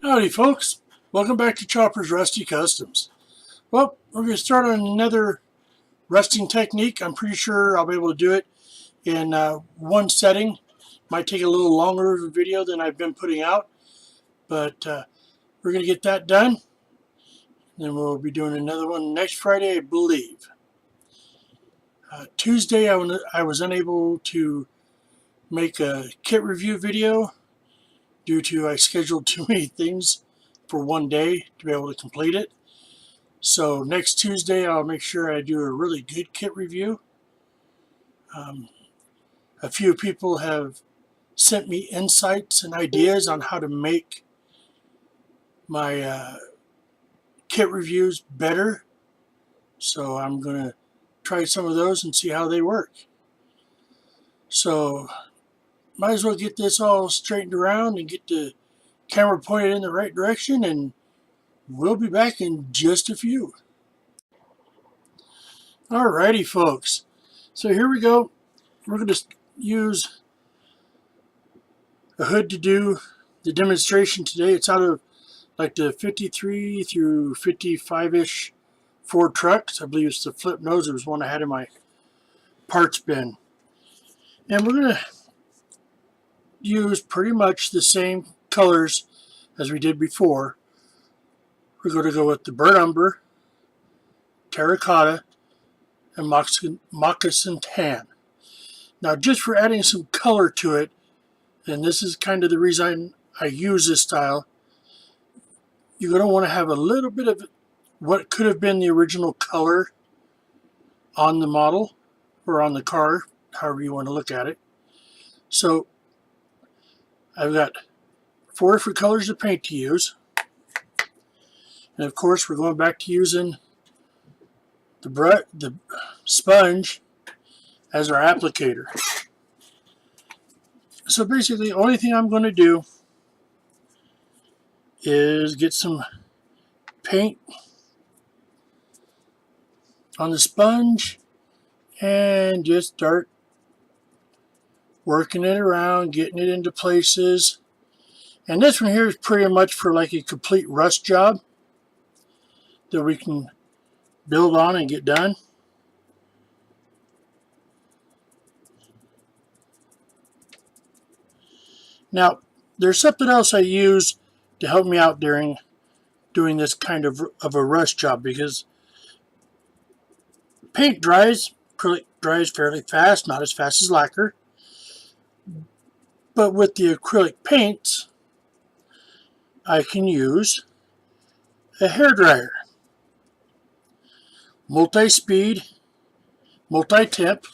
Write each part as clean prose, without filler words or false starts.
Howdy folks, welcome back to Chopper's Rusty Customs. Well, we're going to start on another rusting technique. I'm pretty sure I'll be able to do it in one setting. Might take a little longer of a video than I've been putting out, but we're going to get that done. Then we'll be doing another one next Friday, I believe. Tuesday I was unable to make a kit review video due to I scheduled too many things for one day to be able to complete it. So next Tuesday I'll make sure I do a really good kit review. A few people have sent me insights and ideas on how to make my kit reviews better. So I'm going to try some of those and see how they work. So might as well get this all straightened around and get the camera pointed in the right direction, and we'll be back in just a few. Alrighty folks, so here we go. We're going to use a hood to do the demonstration today. It's out of like the 53 through 55-ish Ford trucks. I believe it's the flip nose. It was one I had in my parts bin. And we're going to use pretty much the same colors as we did before. We're going to go with the burnt umber, terracotta, and moccasin tan. Now, just for adding some color to it, and this is kind of the reason I use this style, you're going to want to have a little bit of what could have been the original color on the model or on the car, however you want to look at it. So I've got 4 different colors of paint to use. And of course, we're going back to using the sponge as our applicator. So basically, the only thing I'm going to do is get some paint on the sponge and just start working it around, getting it into places. And this one here is pretty much for like a complete rust job that we can build on and get done. Now, there's something else I use to help me out during doing this kind of a rust job, because paint dries, acrylic dries fairly fast, not as fast as lacquer. But with the acrylic paints, I can use a hairdryer, multi-speed, multi-temp,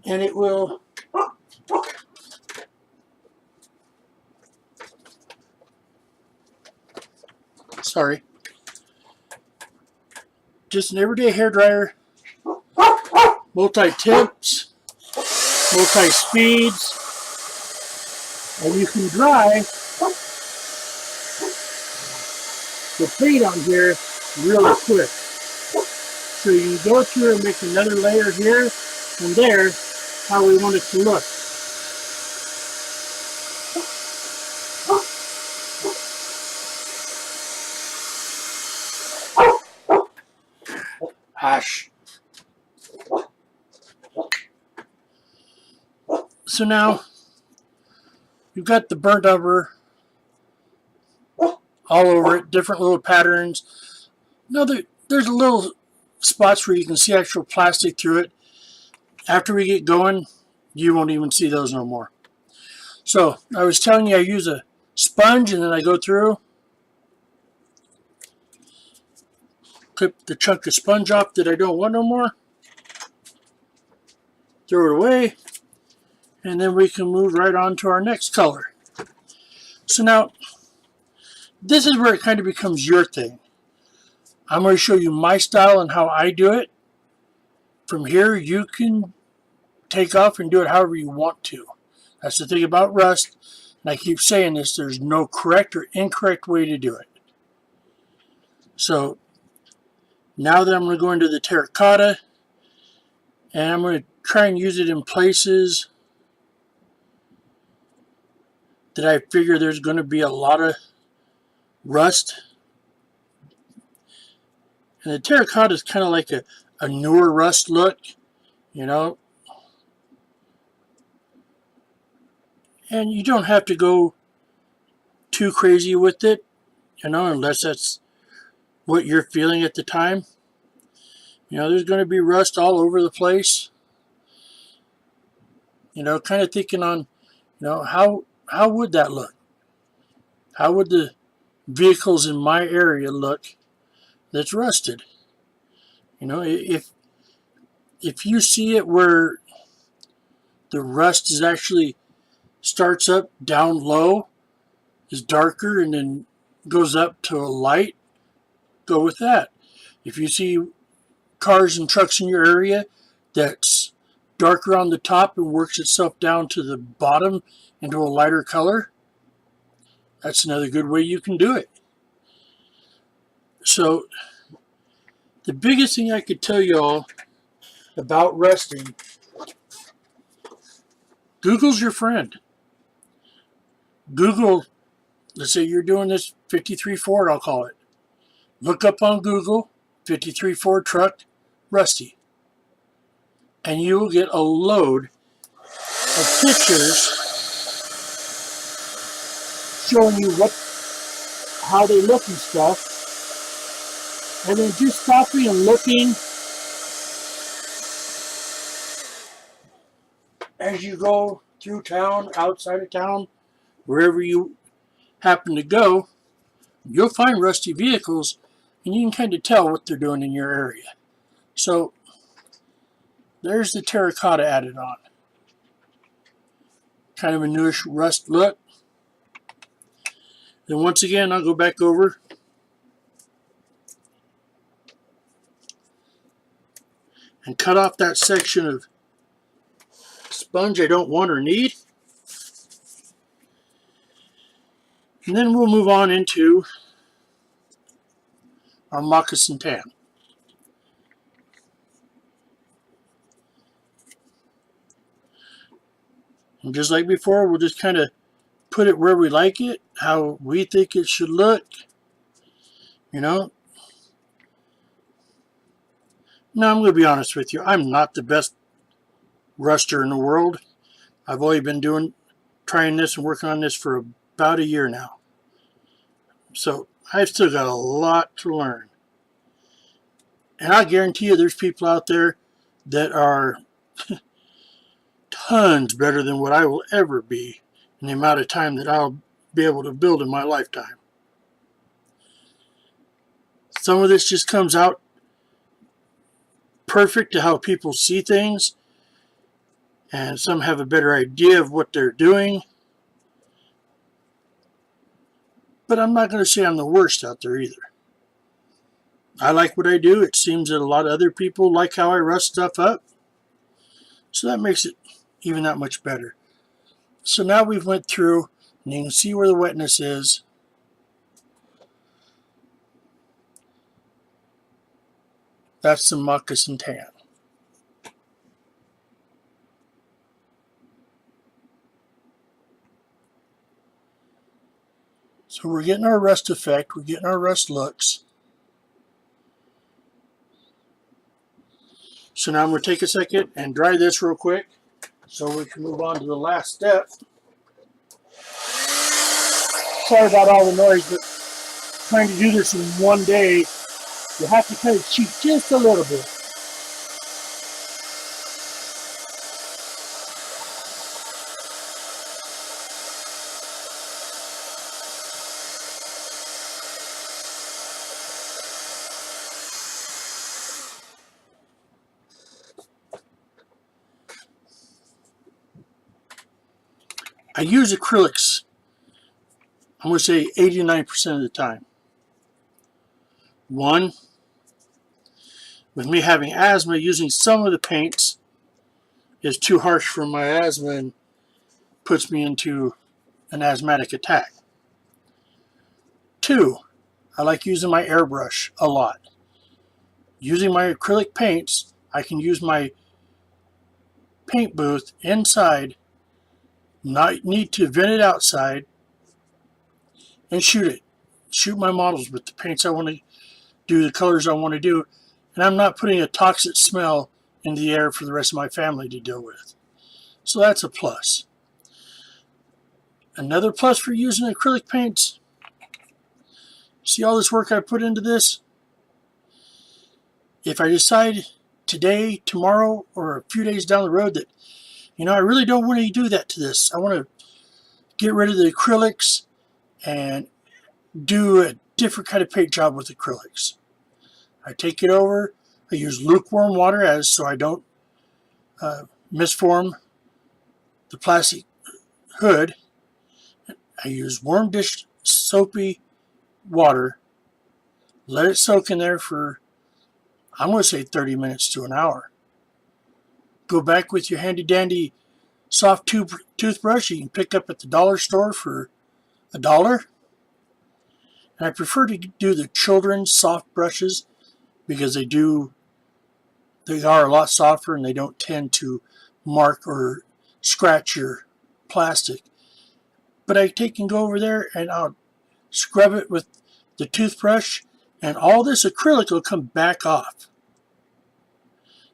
and it will just an everyday hairdryer, multi-temps, multi-speeds, and you can dry the paint on here really quick. So you can go through and make another layer here and there, how we want it to look. Hush. So now you've got the burnt umber all over it, different little patterns. Now there's little spots where you can see actual plastic through it. After we get going, you won't even see those no more. So I was telling you I use a sponge and then I go through, clip the chunk of sponge off that I don't want no more, throw it away, and then we can move right on to our next color. So now, this is where it kind of becomes your thing. I'm going to show you my style and how I do it. From here, you can take off and do it however you want to. That's the thing about rust, and I keep saying this, there's no correct or incorrect way to do it. So, now that I'm going to go into the terracotta, and I'm going to try and use it in places that I figure there's going to be a lot of rust. And the terracotta is kind of like a newer rust look, you know. And you don't have to go too crazy with it, you know, unless that's what you're feeling at the time. You know, there's going to be rust all over the place. You know, kind of thinking on, you know, how would that look? How would the vehicles in my area look that's rusted? You know, if you see it where the rust is actually starts up down low, is darker, and then goes up to a light, go with that. If you see cars and trucks in your area that's darker on the top and works itself down to the bottom into a lighter color, that's another good way you can do it. So the biggest thing I could tell y'all about rusting, Google's your friend. Google, let's say you're doing this 53 Ford, I'll call it. Look up on Google, 53 Ford truck, rusty. And you will get a load of pictures showing you how they look and stuff. And then just stopping and looking as you go through town, outside of town, wherever you happen to go, you'll find rusty vehicles and you can kind of tell what they're doing in your area. So there's the terracotta added on. Kind of a newish rust look. Then once again, I'll go back over and cut off that section of sponge I don't want or need. And then we'll move on into our moccasin tan. And just like before, we'll just kind of put it where we like it, how we think it should look, you know. Now, I'm going to be honest with you. I'm not the best ruster in the world. I've only been trying this and working on this for about a year now. So I've still got a lot to learn. And I guarantee you there's people out there that are tons better than what I will ever be in the amount of time that I'll be able to build in my lifetime. Some of this just comes out perfect to how people see things, and some have a better idea of what they're doing. But I'm not going to say I'm the worst out there either. I like what I do. It seems that a lot of other people like how I rust stuff up. So that makes it even that much better. So now we've went through, and you can see where the wetness is. That's the moccasin tan. So we're getting our rust effect, we're getting our rust looks. So now I'm going to take a second and dry this real quick so we can move on to the last step. Sorry about all the noise, but trying to do this in one day, you have to kind of cheat just a little bit. I use acrylics, I'm going to say 89% of the time. One, with me having asthma, using some of the paints is too harsh for my asthma and puts me into an asthmatic attack. Two, I like using my airbrush a lot. Using my acrylic paints, I can use my paint booth inside, not need to vent it outside, and shoot it. Shoot my models with the paints I want to do, the colors I want to do, and I'm not putting a toxic smell in the air for the rest of my family to deal with. So that's a plus. Another plus for using acrylic paints, see all this work I put into this? If I decide today, tomorrow, or a few days down the road that, I really don't want to do that to this, I want to get rid of the acrylics and do a different kind of paint job with acrylics. I take it over, I use lukewarm water so I don't misform the plastic hood. I use warm dish soapy water, let it soak in there for, I'm going to say 30 minutes to an hour. Go back with your handy dandy soft toothbrush you can pick up at the dollar store for $1. And I prefer to do the children's soft brushes because they are a lot softer and they don't tend to mark or scratch your plastic. But I take and go over there and I'll scrub it with the toothbrush and all this acrylic will come back off.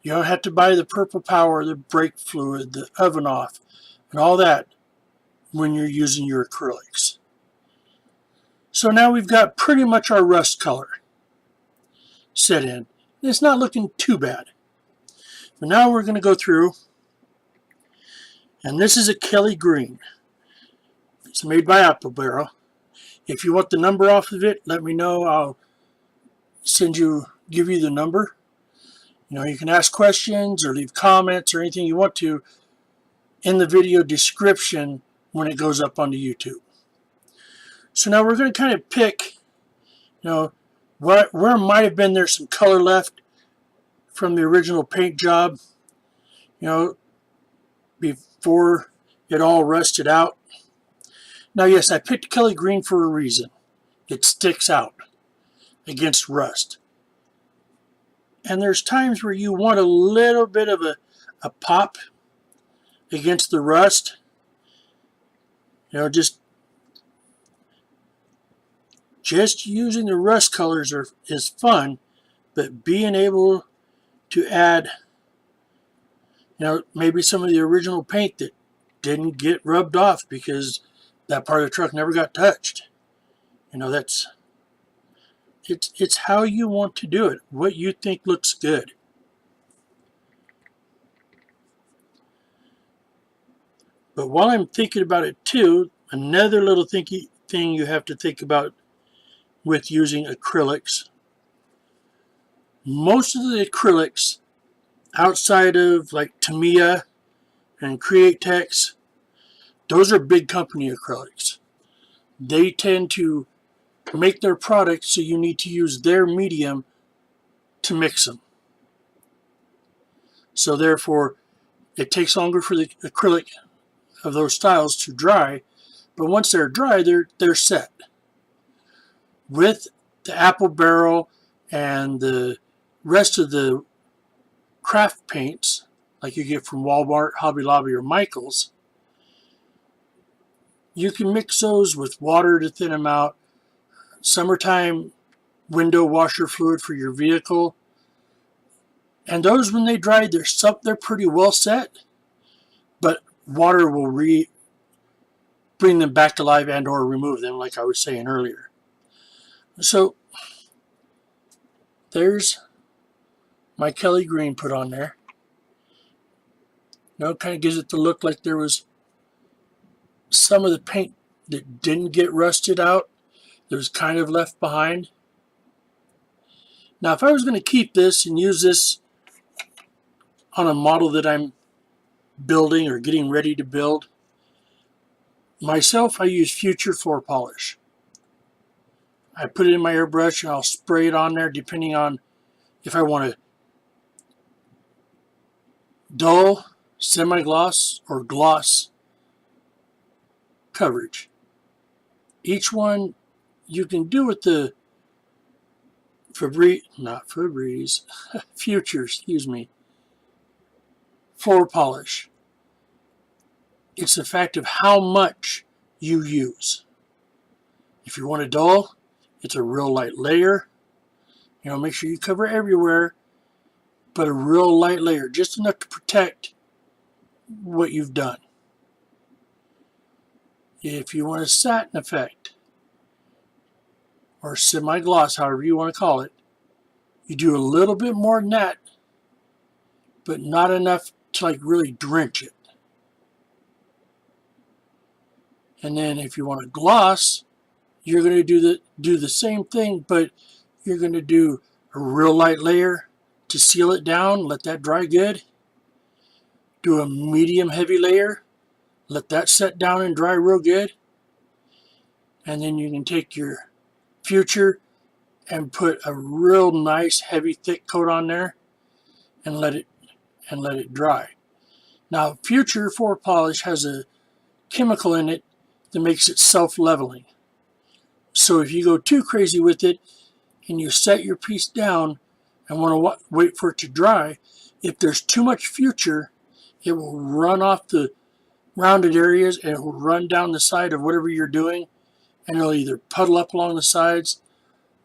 You don't have to buy the purple power, the brake fluid, the oven off, and all that when you're using your acrylics. So now we've got pretty much our rust color set in. It's not looking too bad. But now we're going to go through, and this is a Kelly green. It's made by Apple Barrel. If you want the number off of it, let me know. I'll give you the number. You can ask questions or leave comments or anything you want to in the video description when it goes up onto YouTube. So now we're going to kind of pick, where might have been there's some color left from the original paint job, before it all rusted out. Now, yes, I picked Kelly green for a reason. It sticks out against rust. And there's times where you want a little bit of a pop against the rust. Just using the rust colors is fun, but being able to add, maybe some of the original paint that didn't get rubbed off because that part of the truck never got touched. It's how you want to do it, what you think looks good. But while I'm thinking about it too, another little thing you have to think about with using acrylics. Most of the acrylics outside of like Tamiya and Createx, those are big company acrylics. They tend to make their products so you need to use their medium to mix them. So therefore, it takes longer for the acrylic of those styles to dry, but once they're dry, they're set. With the Apple Barrel and the rest of the craft paints, like you get from Walmart, Hobby Lobby, or Michael's, you can mix those with water to thin them out. Summertime window washer fluid for your vehicle. And those, when they dry, they're pretty well set, but water will bring them back to life and or remove them, like I was saying earlier. So there's my Kelly green put on there. It kind of gives it the look like there was some of the paint that didn't get rusted out. That was kind of left behind. Now, if I was going to keep this and use this on a model that I'm building or getting ready to build, myself, I use Future Floor Polish. I put it in my airbrush and I'll spray it on there depending on if I want a dull, semi-gloss, or gloss coverage. Each one you can do with the Future, floor polish. It's the fact of how much you use. If you want it dull, it's a real light layer. Make sure you cover everywhere, but a real light layer, just enough to protect what you've done. If you want a satin effect, or semi-gloss, however you want to call it, you do a little bit more than that, but not enough to like really drench it. And then if you want a gloss, you're going to do the same thing, but you're going to do a real light layer to seal it down, let that dry good. Do a medium heavy layer, let that set down and dry real good. And then you can take your Future and put a real nice heavy thick coat on there and let it dry. Now Future 4 polish has a chemical in it that makes it self-leveling. So if you go too crazy with it and you set your piece down and want to wait for it to dry, if there's too much Future, it will run off the rounded areas and it will run down the side of whatever you're doing, and it'll either puddle up along the sides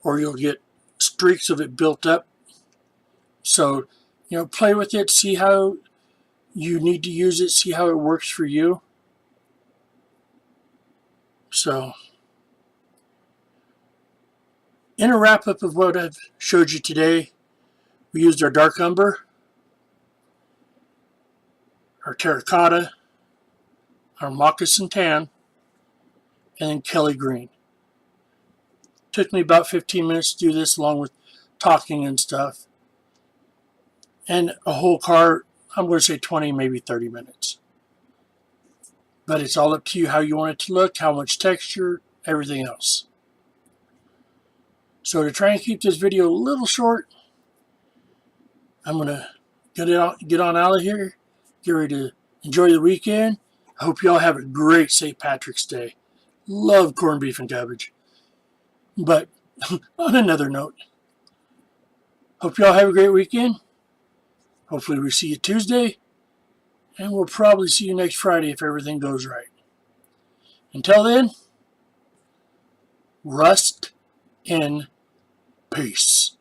or you'll get streaks of it built up. So, play with it, see how you need to use it, see how it works for you. So, in a wrap-up of what I've showed you today, we used our dark umber, our terracotta, our moccasin tan, and then Kelly green. Took me about 15 minutes to do this, along with talking and stuff. And a whole cart, I'm going to say 20, maybe 30 minutes. But it's all up to you how you want it to look, how much texture, everything else. So to try and keep this video a little short, I'm going to get on out of here, get ready to enjoy the weekend. I hope you all have a great St. Patrick's Day. Love corned beef and cabbage. But on another note, hope you all have a great weekend. Hopefully we see you Tuesday, and we'll probably see you next Friday if everything goes right. Until then, rust in peace.